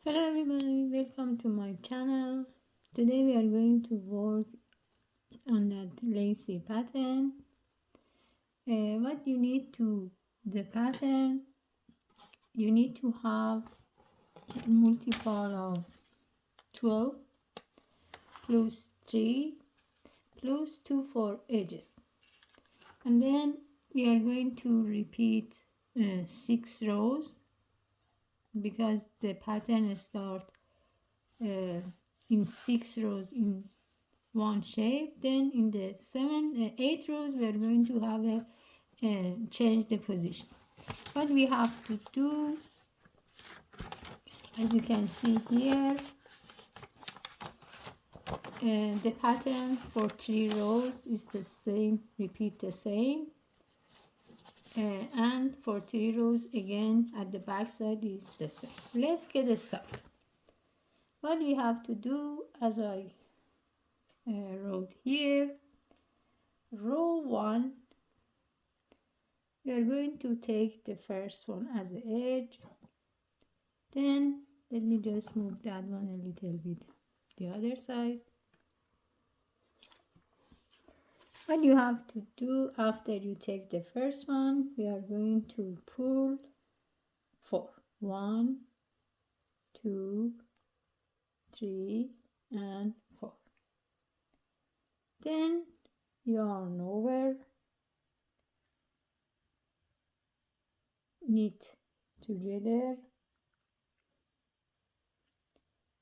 Hello everybody, welcome to my channel. Today we are going to work on that lacy pattern. What you need to the pattern, you need to have multiple of 12 plus 3 plus 2 for edges, and then we are going to repeat 6 rows because the pattern starts in 6 rows in one shape. Then in the 8 rows we are going to have a change the position. What we have to do, as you can see here, the pattern for 3 rows is the same, repeat the same, and for 3 rows again at the back side is the same. Let's get started. What we have to do, as I wrote here, row 1, we are going to take the first one as an edge. Then let me just move that one a little bit the other side. What you have to do after you take the first one, we are going to pull 4. 1, 2, 3, and 4. Then yarn over, knit together,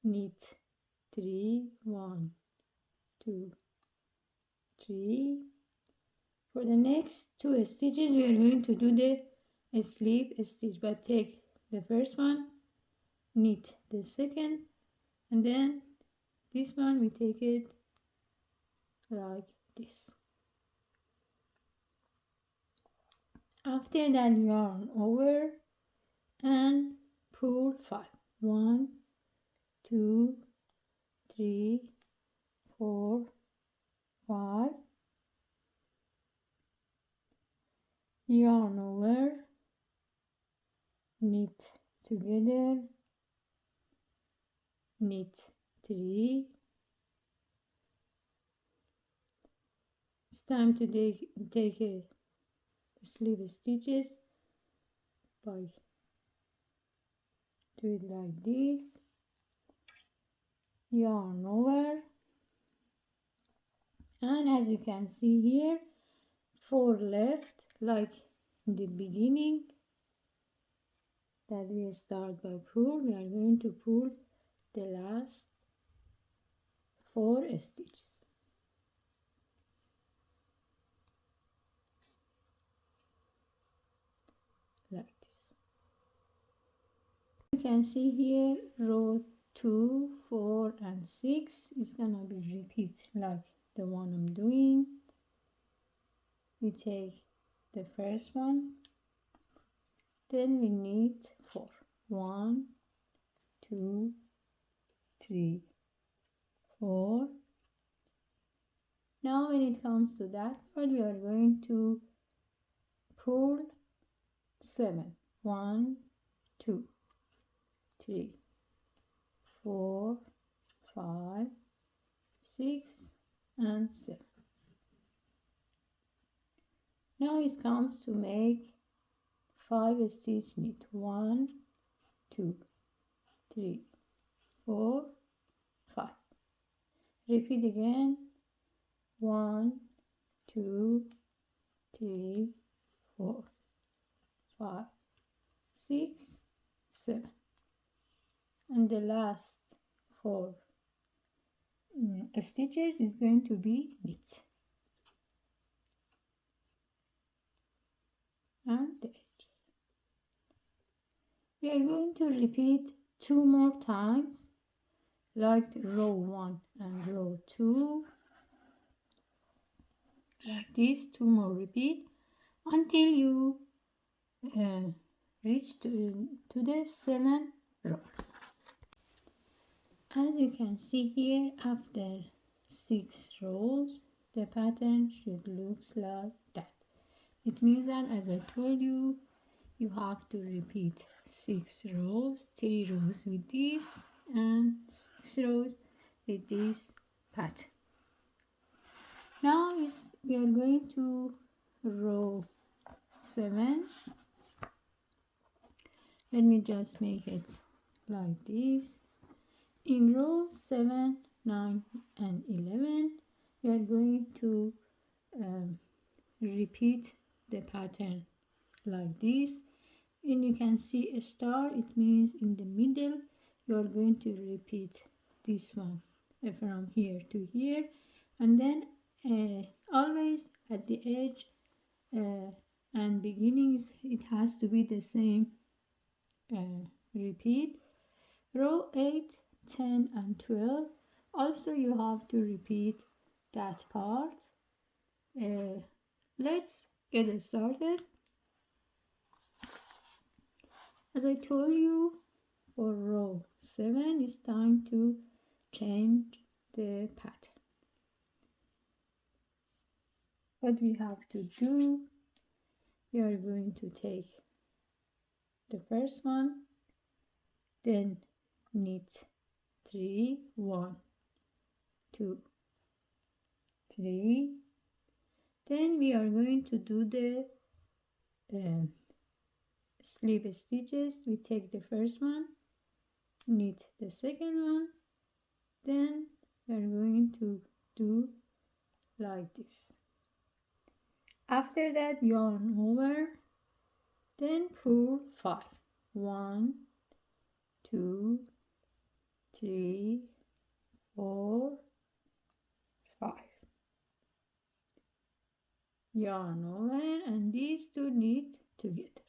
knit 3, 1, 2, 3. For the next 2 stitches we are going to do the slip stitch, but take the first one, knit the second, and then this one we take it like this. After that, yarn over and pull 5. 1, 2, 3, 4, 5. Yarn over, knit together, knit 3. It's time to take a slip stitches by do it like this. Yarn over, and as you can see here, 4 left, like in the beginning that we start by pull. We are going to pull the last 4 stitches like this. You can see here row 2, 4, and 6 is gonna be repeat like the one I'm doing. We take the first one, then we knit 4. 1, 2, 3, 4. Now when it comes to that part, we are going to pull 7. 1, 2, 3, 4, 5, 6, and 7. Now it comes to make 5 stitch knit. 1, 2, 3, 4, 5. Repeat again. 1, 2, 3, 4, 5, 6, 7. And the last 4 stitches is going to be knit and the edge. We are going to repeat 2 more times, like row 1 and row 2, like this. 2 more repeat until you reach to the 7 rows. As you can see here, after 6 rows, the pattern should look like that. It means that, as I told you, you have to repeat 6 rows, 3 rows with this and 6 rows with this pattern. Now we are going to row 7. Let me just make it like this. In row 7, 9 and 11 we are going to repeat the pattern like this, and you can see a star. It means in the middle you are going to repeat this one from here to here, and then always at the edge and beginnings it has to be the same. Repeat row 8, 10 and 12. Also you have to repeat that part. Let's get started. As I told you, for row 7 it's time to change the pattern. What we have to do, we are going to take the first one, then knit 3, 1, 2, 3. Then we are going to do the slip stitches. We take the first one, knit the second one, then we are going to do like this. After that, yarn over, then pull 5. 1, 2, 3, 4, 5. Yarn over, and these two knit together.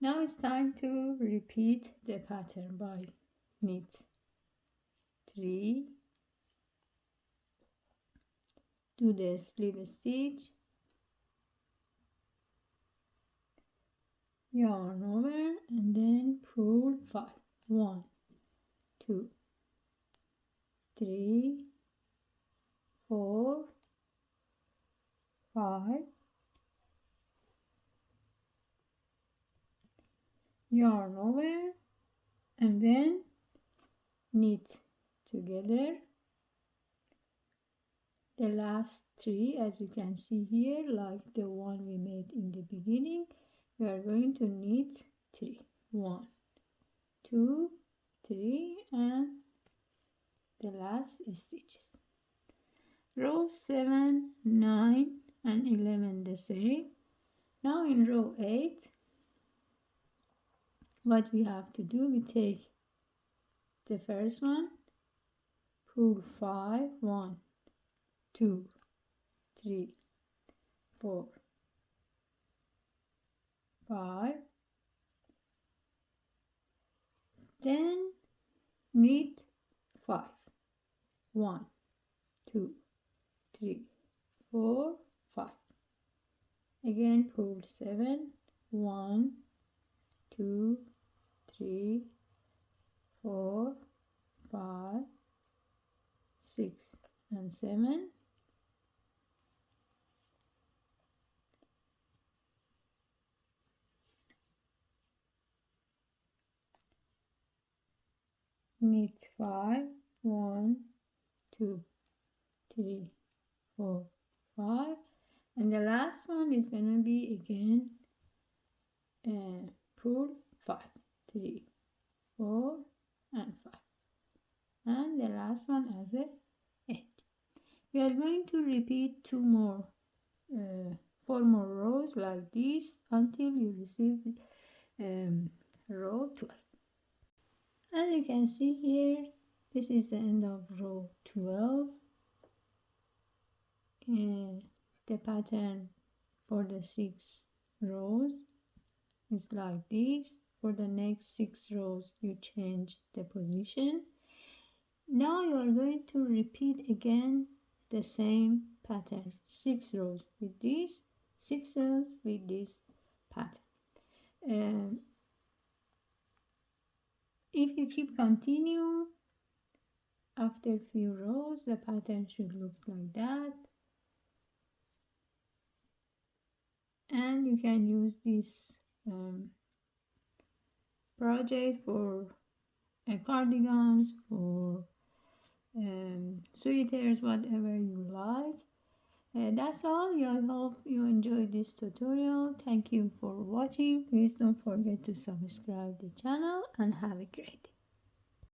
Now it's time to repeat the pattern by knit 3, do the slip stitch, yarn over, and then pull 5. 1, 2, 3, 4, 5. Yarn over, and then knit together the last 3, as you can see here, like the one we made in the beginning. We are going to knit 3. 1, 2, 3, and the last stitches. Row 7, 9 and 11 the same. Now in row 8, what we have to do, we take the first one, pull 5, 1, 2, 3, 4, 5. Then knit 5. 1, 2, 3, 4, 5. Again pull 7. 1, 2, 3, 4, 5, 6 and 7. Knit 5. 1, 2, 3, 4, 5, and the last one is gonna be again pull 5, 3, 4 and 5, and the last one as a edge. We are going to repeat 4 more rows like this until you receive row 12. As you can see here, this is the end of row 12. The pattern for the 6 rows is like this. For the next 6 rows you change the position. Now you are going to repeat again the same pattern, 6 rows with this, 6 rows with this pattern. If you keep continue, after few rows the pattern should look like that. and you can use this project for cardigans, for sweaters, whatever you like. That's all. I hope you enjoyed this tutorial. Thank you for watching. Please don't forget to subscribe the channel and have a great day.